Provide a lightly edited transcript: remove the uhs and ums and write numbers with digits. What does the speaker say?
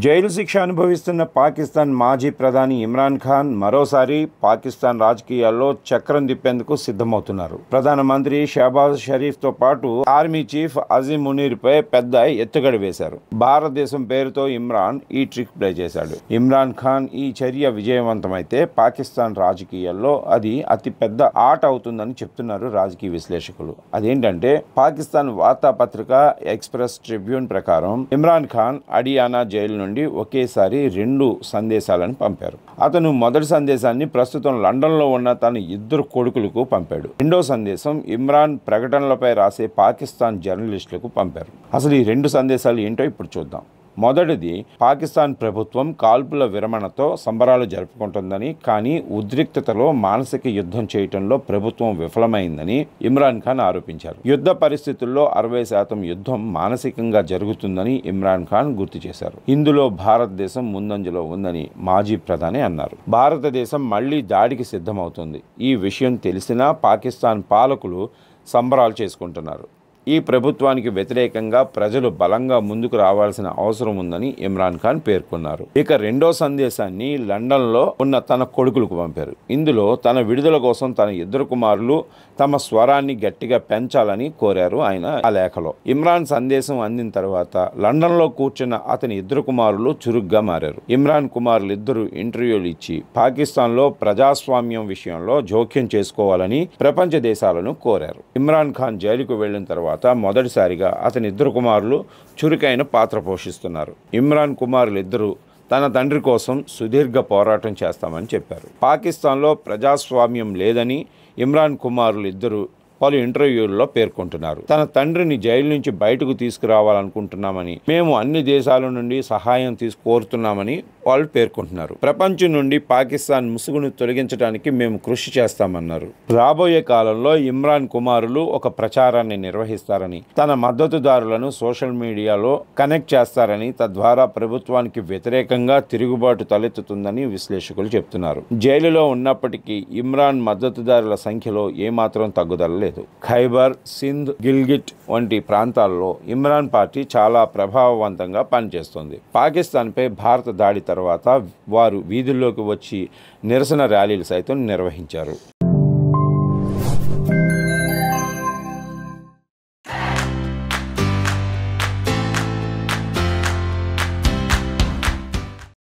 Jail శిక్ష అనుభవిస్తున్న పాకిస్తాన్ మాజీ ప్రధాని ఇమ్రాన్ ఖాన్ మరోసారి పాకిస్తాన్ రాజకీయాల్లో చక్రం తిప్పేందుకు సిద్ధమవుతున్నారు. ప్రధానమంత్రి షహబాజ్ షరీఫ్తో పాటు ఆర్మీ చీఫ్ అజీం మునీర్పై పెద్ద ఎత్తుగడ వేశారు. భారతదేశం పేరుతో ఇమ్రాన్ ఈ ట్రిక్ ప్లే చేశాడు. ఇమ్రాన్ ఖాన్ ఈ చర్య విజయవంతమైతే పాకిస్తాన్ రాజకీయాల్లో అది అతి పెద్ద ఆట అవుతుందని చెప్తున్నారు రాజకీయ విశ్లేషకులు. అదేంటంటే పాకిస్తాన్ వార్తాపత్రిక ఎక్స్ప్రెస్ ట్రిబ్యూన్ ప్రకారం ఇమ్రాన్ ఖాన్ అడియానా జైలు నుండి ఒకేసారి 2 సందేశాలను పంపారు. అతను మొదటి సందేశాన్ని ప్రస్తుతం లండన్లో ఉన్న తన 2 కొడుకులకు పంపాడు. రెండో సందేశం ఇమ్రాన్ ప్రకటనలపై రాసే పాకిస్తాన్ జర్నలిస్టులకు పంపారు. అసలు ఈ 2 సందేశాలు ఏంటో ఇప్పుడు చూద్దాం. మొదటిది, పాకిస్తాన్ ప్రభుత్వం కాల్పుల విరమణతో సంబరాలు జరుపుకుంటుందని, కానీ ఉద్రిక్తతలో మానసిక యుద్ధం చేయటంలో ప్రభుత్వం విఫలమైందని ఇమ్రాన్ ఖాన్ ఆరోపించారు. యుద్ధ పరిస్థితుల్లో 60% యుద్ధం మానసికంగా జరుగుతుందని ఇమ్రాన్ ఖాన్ గుర్తు చేశారు. ఇందులో భారతదేశం ముందంజలో ఉందని మాజీ ప్రధాని అన్నారు. భారతదేశం మళ్లీ దాడికి సిద్ధమవుతుంది. ఈ విషయం తెలిసినా పాకిస్తాన్ పాలకులు సంబరాలు చేసుకుంటున్నారు. ఈ ప్రభుత్వానికి వ్యతిరేకంగా ప్రజలు బలంగా ముందుకు రావాల్సిన అవసరం ఉందని ఇమ్రాన్ ఖాన్ పేర్కొన్నారు. ఇక రెండో సందేశాన్ని లండన్లో ఉన్న తన కొడుకులకు పంపారు. ఇందులో తన విడుదల కోసం తన 2 కుమారులు తమ స్వరాన్ని గట్టిగా పెంచాలని కోరారు ఆయన ఆ లేఖలో. ఇమ్రాన్ సందేశం అందిన తర్వాత లండన్లో కూర్చున్న అతని 2 కుమారులు చురుగ్గా మారారు. ఇమ్రాన్ కుమారులిద్దరూ ఇంటర్వ్యూలు ఇచ్చి పాకిస్తాన్లో ప్రజాస్వామ్యం విషయంలో జోక్యం చేసుకోవాలని ప్రపంచ దేశాలను కోరారు. ఇమ్రాన్ ఖాన్ జైలుకు వెళ్లిన తర్వాత మొదటిసారిగా అతని 2 కుమారులు చురుకైన పాత్ర పోషిస్తున్నారు. ఇమ్రాన్ కుమారులిద్దరూ తన తండ్రి కోసం సుదీర్ఘ పోరాటం చేస్తామని చెప్పారు. పాకిస్తాన్లో ప్రజాస్వామ్యం లేదని ఇమ్రాన్ కుమారులిద్దరూ పలు ఇంటర్వ్యూల్లో పేర్కొంటున్నారు. తన తండ్రిని జైలు నుంచి బయటకు తీసుకురావాలనుకుంటున్నామని, మేము అన్ని దేశాల నుండి సహాయం కోరుతున్నామని వాళ్ళు పేర్కొంటున్నారు. ప్రపంచం నుండి పాకిస్తాన్ ముసుగును తొలగించడానికి మేము కృషి చేస్తామన్నారు. రాబోయే కాలంలో ఇమ్రాన్ కుమారులు ఒక ప్రచారాన్ని నిర్వహిస్తారని, తన మద్దతుదారులను సోషల్ మీడియాలో కనెక్ట్ చేస్తారని, తద్వారా ప్రభుత్వానికి వ్యతిరేకంగా తిరుగుబాటు తలెత్తుతుందని విశ్లేషకులు చెప్తున్నారు. జైలులో ఉన్నప్పటికీ ఇమ్రాన్ మద్దతుదారుల సంఖ్యలో ఏమాత్రం తగ్గుదల లేదు. ఖైబర్, సింధ్, గిల్గిట్ వంటి ప్రాంతాల్లో ఇమ్రాన్ పార్టీ చాలా ప్రభావవంతంగా పనిచేస్తుంది. పాకిస్తాన్పై భారత దాడి తర్వాత వారు వీధుల్లోకి వచ్చి నిరసన ర్యాలీలు సైతం నిర్వహించారు.